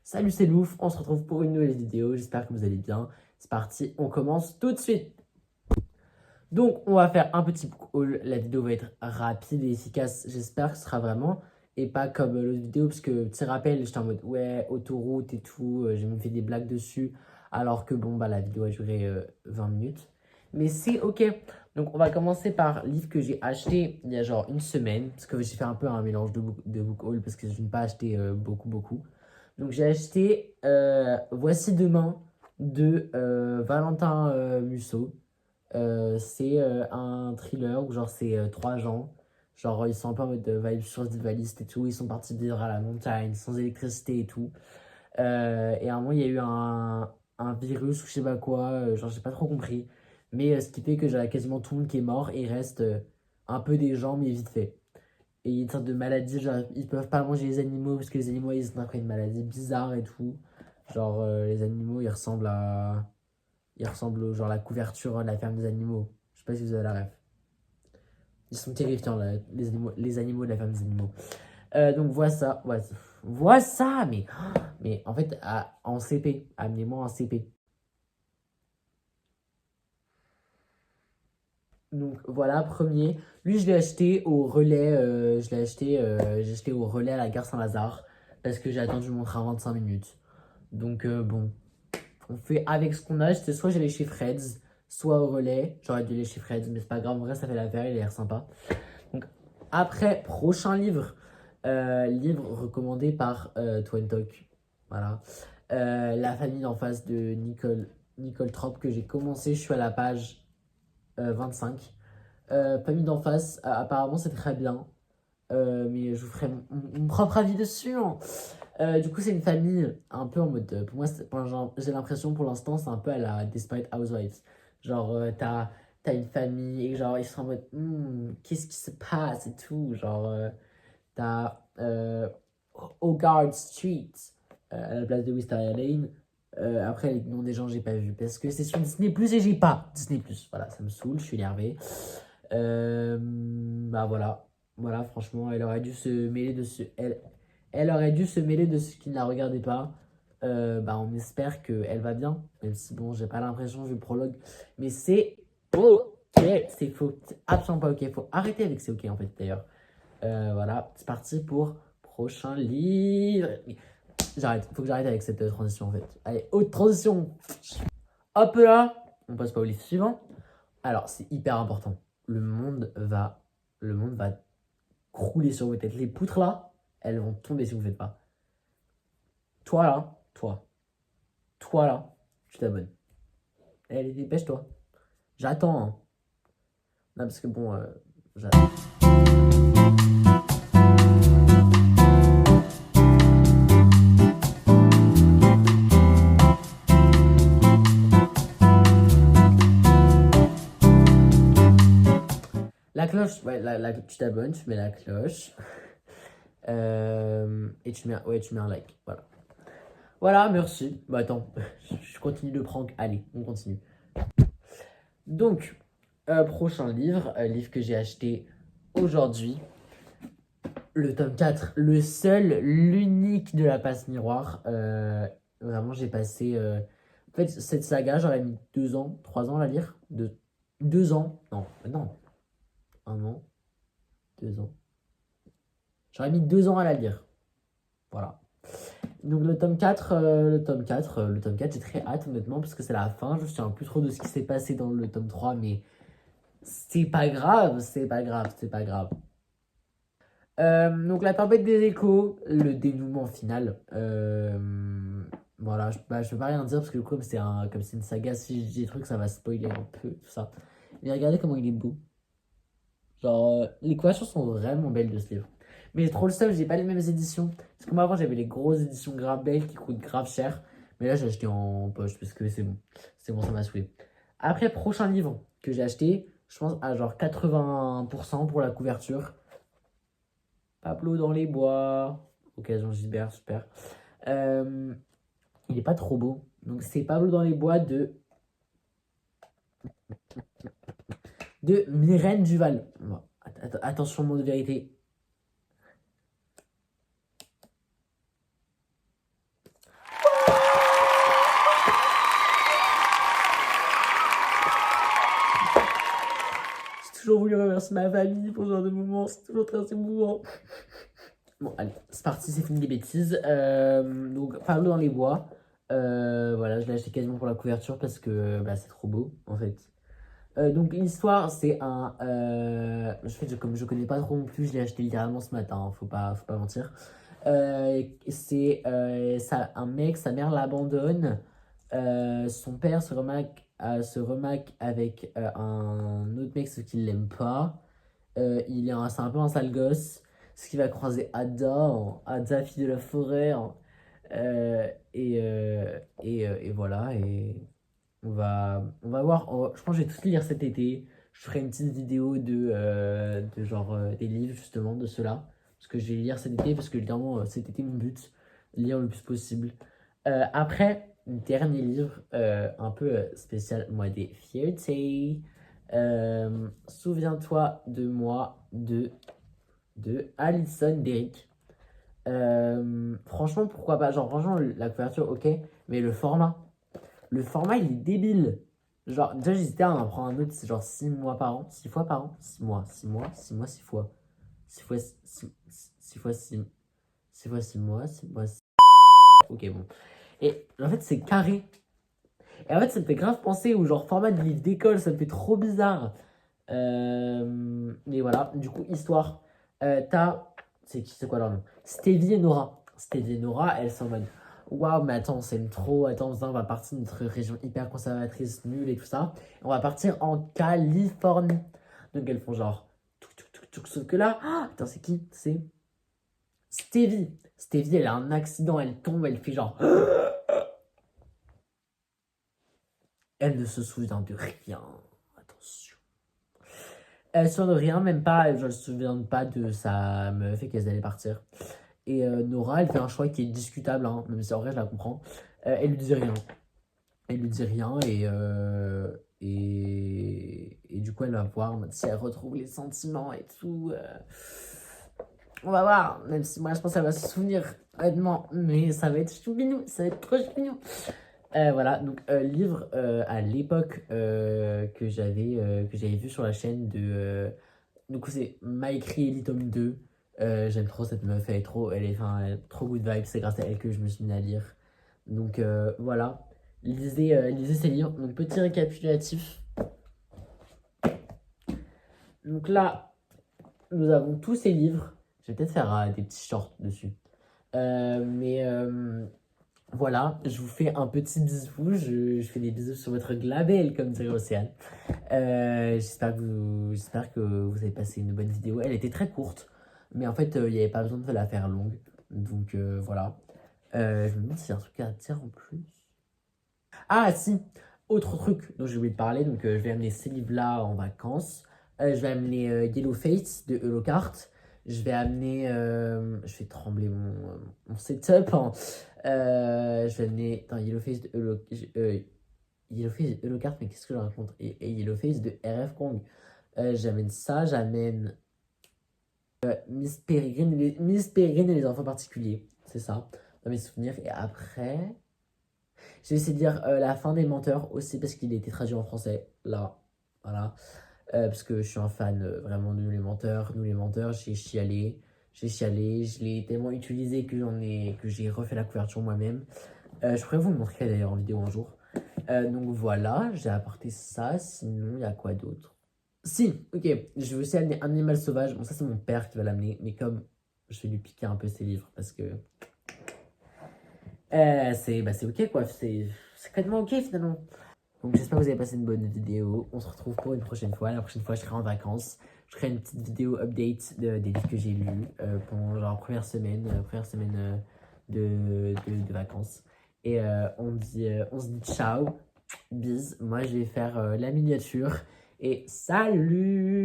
Salut, c'est Louf, on se retrouve pour une nouvelle vidéo, j'espère que vous allez bien. C'est parti, on commence tout de suite. Donc, on va faire un petit book haul, la vidéo va être rapide et efficace, j'espère que ce sera vraiment. Et pas comme l'autre vidéo, parce que, tu te rappelles, j'étais en mode, ouais, autoroute et tout, j'ai même fait des blagues dessus. Alors que, bon, bah, la vidéo a duré 20 minutes. Mais c'est ok. Donc, on va commencer par livre que j'ai acheté il y a genre une semaine, parce que j'ai fait un peu un mélange de book haul, parce que je n'ai pas acheté beaucoup. Donc j'ai acheté Voici demain de Valentin Musso. C'est un thriller où genre c'est trois gens. Genre ils sont un peu en mode vibe survivaliste et tout. Ils sont partis vivre à la montagne sans électricité et tout. Et à un moment il y a eu un virus ou je sais pas quoi. Genre j'ai pas trop compris. Mais ce qui fait que j'ai quasiment tout le monde qui est mort et il reste un peu des gens mais vite fait. Et il y a une sorte de maladie, genre ils peuvent pas manger les animaux parce que les animaux ils ont après une maladie bizarre et tout. Genre les animaux ils ressemblent à. Ils ressemblent au genre la couverture de la ferme des animaux. Je sais pas si vous avez la ref. Ils sont terrifiants là, les animaux de la ferme des animaux. Donc vois ça, vois ça, mais en fait en CP, amenez-moi en CP. Donc voilà, premier. Lui, je l'ai acheté au relais. J'ai acheté au relais à la gare Saint-Lazare parce que j'ai attendu mon train 25 minutes. Donc bon, on fait avec ce qu'on a. C'était soit j'allais chez Fred's, soit au relais. J'aurais dû aller chez Fred's, mais c'est pas grave. En vrai, ça fait l'affaire. Il a l'air sympa. Donc après, prochain livre. Livre recommandé par Twen Talk. Voilà. La famille d'en face de Nicole Trop que j'ai commencé. Je suis à la page 25. Famille d'en face, apparemment c'est très bien. Mais je vous ferai mon propre avis dessus, hein. Du coup, c'est une famille un peu en mode. Pour moi, j'ai l'impression pour l'instant, c'est un peu à la Desperate Housewives. Genre, t'as une famille et genre, ils sont en mode qu'est-ce qui se passe et tout. Genre, t'as Hogarth Street à la place de Wisteria Lane. Après, les noms des gens, j'ai pas vu parce que c'est sur Disney Plus et j'ai pas Disney Plus. Voilà, ça me saoule, je suis énervé. Bah voilà. Voilà, franchement, elle aurait dû se mêler de ce. Elle aurait dû se mêler de ce qui ne la regardait pas. Bah on espère qu'elle va bien. Même si bon, j'ai pas l'impression vu le prologue. Mais c'est ok. C'est faux. C'est absolument pas ok. Faut arrêter avec c'est ok en fait d'ailleurs. Voilà, c'est parti pour prochain livre. J'arrête. Faut que j'arrête avec cette transition en fait. Allez, haute transition. Hop là. On passe pas au livre suivant. Alors, c'est hyper important. Le monde va, le monde va crouler sur vos têtes. Les poutres là, elles vont tomber si vous ne faites pas. Toi là, toi là, tu t'abonnes. Allez, dépêche-toi. J'attends, hein. Non, parce que bon, j'attends. La cloche, ouais, tu t'abonnes, tu mets la cloche. Et tu mets un like. Voilà. Voilà, merci. Bah attends, je continue le prank. Allez, on continue. Donc, prochain livre, livre que j'ai acheté aujourd'hui. Le tome 4, le seul, l'unique de la passe miroir. Vraiment, j'ai passé. En fait, cette saga, j'aurais mis 2 ans, 3 ans à la lire. 2 ans. Non. 1 an, 2 ans. J'aurais mis 2 ans à la lire. Voilà. Donc le tome 4, j'ai très hâte honnêtement parce que c'est la fin. Je ne me souviens plus trop de ce qui s'est passé dans le tome 3, mais c'est pas grave, c'est pas grave, c'est pas grave. Donc la tempête des échos, le dénouement final. Voilà, je peux pas rien dire parce que comme c'est une saga, si je dis des trucs, ça va spoiler un peu tout ça. Mais regardez comment il est beau. Genre, les couvertures sont vraiment belles de ce livre. Mais j'ai trop le seum, j'ai pas les mêmes éditions. Parce que moi avant j'avais les grosses éditions grave belles qui coûtent grave cher. Mais là j'ai acheté en poche parce que c'est bon. C'est bon, ça m'a saoulé. Après, prochain livre que j'ai acheté, je pense à genre 80% pour la couverture. Pablo dans les bois. Occasion Gilbert, super. Euh, il est pas trop beau. Donc c'est Pablo dans les bois de Myrène Duval. Bon, attention, mot de vérité. toujours voulu remercier ma famille pour ce genre de moments, c'est toujours très émouvant. Bon, allez, c'est parti, c'est fini les bêtises. Donc, Pablo dans les bois. Voilà, je l'ai acheté quasiment pour la couverture parce que bah, c'est trop beau, en fait. Donc, l'histoire, c'est un. Comme je connais pas trop non plus, je l'ai acheté littéralement ce matin, hein, faut pas mentir. C'est un mec, sa mère l'abandonne. Son père se remaque avec un autre mec, ce qu'il l'aime pas. C'est un peu un sale gosse. Ce qui va croiser Ada, hein. Ada, fille de la forêt, hein. Et voilà. Et on va voir. Je pense que je vais tout lire cet été. Je ferai une petite vidéo de genre des livres, justement, de ceux-là. Parce que je vais lire cet été, parce que évidemment, cet été, mon but, lire le plus possible. Après, dernier livre un peu spécial, moi, des fiertés. Souviens-toi de moi de Alison Derrick. Franchement, pourquoi pas? Genre, franchement, la couverture, ok, mais le format, il est débile. Genre, déjà, j'hésitais à en prendre un autre, c'est genre 6 mois par an, 6 fois par an, 6 mois, 6 mois, 6 mois, 6 fois. 6 fois 6 fois 6 fois 6 mois, 6 mois, 6... Ok, bon. Et en fait, c'est carré. Et en fait, ça me fait grave penser au genre format de livre d'école, ça me fait trop bizarre. Mais voilà, du coup, histoire. C'est quoi leur nom? Stevie et Nora. Stevie et Nora, elles sont en mode waouh, mais attends, on s'aime trop. Attends, on va partir de notre région hyper conservatrice, nulle et tout ça. On va partir en Californie. Donc elles font genre sauf que là, attends, c'est qui? C'est Stevie. Stevie, elle a un accident, elle tombe, elle fait genre. Elle ne se souvient de rien. Attention. Elle se souvient de rien, même pas. Je ne me souviens pas de sa meuf et qu'elles allaient partir. Et Nora, elle fait un choix qui est discutable, hein, même si en vrai je la comprends. Elle lui dit rien. Elle lui dit rien et du coup elle va voir si elle retrouve les sentiments et tout. On va voir, même si moi je pense qu'elle va se souvenir honnêtement, mais ça va être choubinou, ça va être trop choubinou. Voilà, donc livre à l'époque que j'avais vu sur la chaîne de... donc c'est Maïkri Ellie tome 2. J'aime trop cette meuf, elle est trop good vibe, c'est grâce à elle que je me suis mis à lire. Donc voilà, lisez ces livres. Donc petit récapitulatif. Donc là, nous avons tous ces livres. Je vais peut-être faire des petits shorts dessus. Mais voilà, je vous fais un petit bisou. Je fais des bisous sur votre glabelle, comme dirait Océane. J'espère que vous avez passé une bonne vidéo. Elle était très courte, mais en fait, il n'y avait pas besoin de la faire longue. Donc voilà. Je me demande s'il y a un truc à dire en plus. Ah si, autre truc dont j'ai oublié de parler. Donc je vais amener ces livres-là en vacances. Je vais amener Yellow Face de Holocart. Je vais amener... je vais trembler mon setup, hein. Je vais amener... Attends, Yellow Face de Holocart, mais qu'est-ce que je raconte? Et Yellow Face de RF Kong. J'amène ça, j'amène Miss Peregrine et les enfants particuliers. C'est ça, dans mes souvenirs. Et après, je vais essayer de dire la fin des menteurs aussi, parce qu'il a été traduit en français. Là, voilà. Parce que je suis un fan vraiment de Nous les menteurs. Nous les menteurs, j'ai chialé. Je l'ai tellement utilisé que j'ai refait la couverture moi-même. Je pourrais vous le montrer d'ailleurs en vidéo un jour. Donc voilà, j'ai apporté ça. Sinon, il y a quoi d'autre? Si, ok, je vais aussi amener un animal sauvage. Bon, ça, c'est mon père qui va l'amener. Mais comme je vais lui piquer un peu ses livres parce que c'est ok, quoi. C'est complètement ok finalement. Donc j'espère que vous avez passé une bonne vidéo. On se retrouve pour une prochaine fois. La prochaine fois, je serai en vacances. Je ferai une petite vidéo update des livres que j'ai lus pendant la première semaine de vacances. Et on se dit ciao, bis. Moi, je vais faire la miniature. Et salut!